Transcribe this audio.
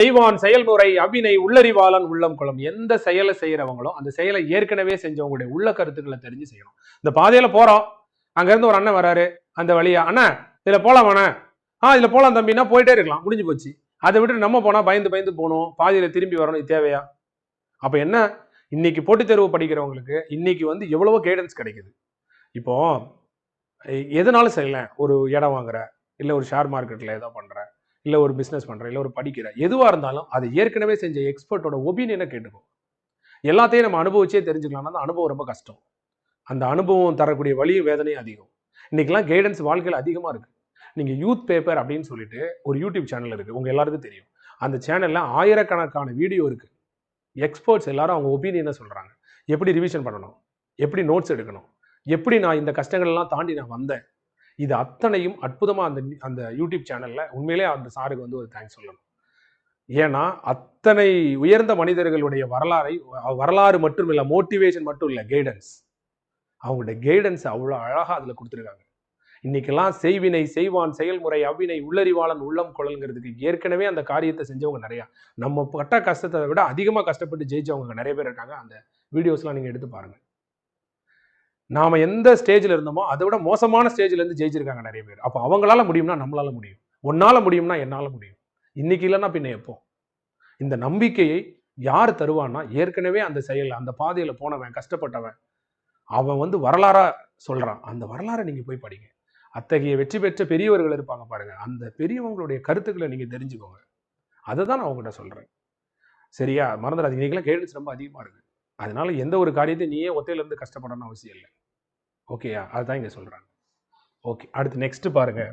செய்வான் செயல்முறை அபினை உள்ளறிவாளன் உள்ளம் குளம். எந்த செயலை செய்யறவங்களோ அந்த செயலை ஏற்கனவே செஞ்சவங்களுடைய உள்ள கருத்துக்களை தெரிஞ்சு செய்யணும். இந்த பாதையில போறோம், அங்க இருந்து ஒரு அண்ணன் வராரு, அந்த வழியா அண்ணா இதுல போலாம் வேணா, இதுல போலாம் தம்பின்னா போயிட்டே இருக்கலாம், முடிஞ்சு போச்சு. அதை விட்டு நம்ம போனா பயந்து பயந்து போகணும், பாதியில திரும்பி வரணும், இது தேவையா? அப்ப என்ன, இன்னைக்கு போட்டித் தேர்வு படிக்கிறவங்களுக்கு இன்னைக்கு வந்து எவ்வளவோ கைடன்ஸ் கிடைக்குது. இப்போ எதனாலும் செய்யலாம், ஒரு இடம் வாங்குற, இல்ல ஒரு ஷேர் மார்க்கெட்ல ஏதோ பண்ற, இல்ல ஒரு பிசினஸ் பண்ற, இல்ல ஒரு படிக்கிற, எதுவா இருந்தாலும் அதை ஏற்கனவே செஞ்ச எக்ஸ்பர்ட்டோட ஒப்பீனியனை கேட்டுக்கும். எல்லாத்தையும் நம்ம அனுபவிச்சே தெரிஞ்சுக்கலாம்னா அந்த அனுபவம் ரொம்ப கஷ்டம். அந்த அனுபவம் தரக்கூடிய வலியும் வேதனையும் அதிகம். இன்னைக்கெல்லாம் கைடன்ஸ் வாழ்க்கையில் அதிகமா இருக்கு. நீங்க யூத் பேப்பர் அப்படின்னு சொல்லிட்டு ஒரு யூடியூப் சேனல் இருக்கு, உங்க எல்லாருக்கும் தெரியும். அந்த சேனல்ல ஆயிரக்கணக்கான வீடியோ இருக்கு. எக்ஸ்பர்ட்ஸ் எல்லாரும் அவங்க ஒப்பீனியனை சொல்றாங்க. எப்படி ரிவிஷன் பண்ணணும், எப்படி நோட்ஸ் எடுக்கணும், எப்படி நான் இந்த கஷ்டங்கள் எல்லாம் தாண்டி நான் வந்தேன், இது அத்தனையும் அற்புதமா அந்த அந்த யூடியூப் சேனல்ல உண்மையிலே அந்த சாருக்கு வந்து ஒரு தேங்க்ஸ் சொல்லணும். ஏன்னா அத்தனை உயர்ந்த மனிதர்களுடைய வரலாறு மட்டும் இல்லை, மோட்டிவேஷன் மட்டும் இல்லை, கைடன்ஸ், அவங்களுடைய கைடன்ஸ் அவ்வளோ அழகா அதுல கொடுத்துருக்காங்க. இன்னைக்கெல்லாம் செய்வினை செய்வான் செயல்முறை அவ்வினை உள்ளறிவாளன் உள்ளம் குழல்ங்கிறதுக்கு ஏற்கனவே அந்த காரியத்தை செஞ்சவங்க நிறையா. நம்ம பட்ட கஷ்டத்தை விட அதிகமாக கஷ்டப்பட்டு ஜெயிச்சவங்க நிறைய பேர் இருக்காங்க. அந்த வீடியோஸ்லாம் நீங்க எடுத்து பாருங்க. நாம எந்த ஸ்டேஜ்ல இருந்தோமோ அதை விட மோசமான ஸ்டேஜ்ல இருந்து ஜெயிச்சிருக்காங்க நிறைய பேர். அப்போ அவங்களால முடியும்னா நம்மளால முடியும், ஒன்னால முடியும்னா என்னால முடியும். இன்னைக்கு இல்லைன்னா பின்ன எப்போ? இந்த நம்பிக்கையை யார் தருவான்னா ஏற்கனவே அந்த செயல் அந்த பாதையில போனவன், கஷ்டப்பட்டவன், அவன் வந்து வரலாறா சொல்றான். அந்த வரலாறை நீங்க போய் படிங்க. அத்தகைய வெற்றி பெற்ற பெரியவர்கள் இருப்பாங்க பாருங்க, அந்த பெரியவங்களுடைய கருத்துக்களை நீங்க தெரிஞ்சுக்கோங்க. அதை தான் நான் உங்ககிட்ட சொல்றேன். சரியா? மறந்துடாதீங்க, இன்னைக்கெல்லாம் கைடன்ஸ் ரொம்ப அதிகமா இருக்கு. அதனால எந்த ஒரு காரியத்தையும் நீயே ஒத்தையில இருந்து கஷ்டப்படணும்னு அவசியம் இல்லை. ஓகேயா? அதுதான் இங்க சொல்றாங்க. ஓகே, அடுத்து நெக்ஸ்ட் பாருங்க.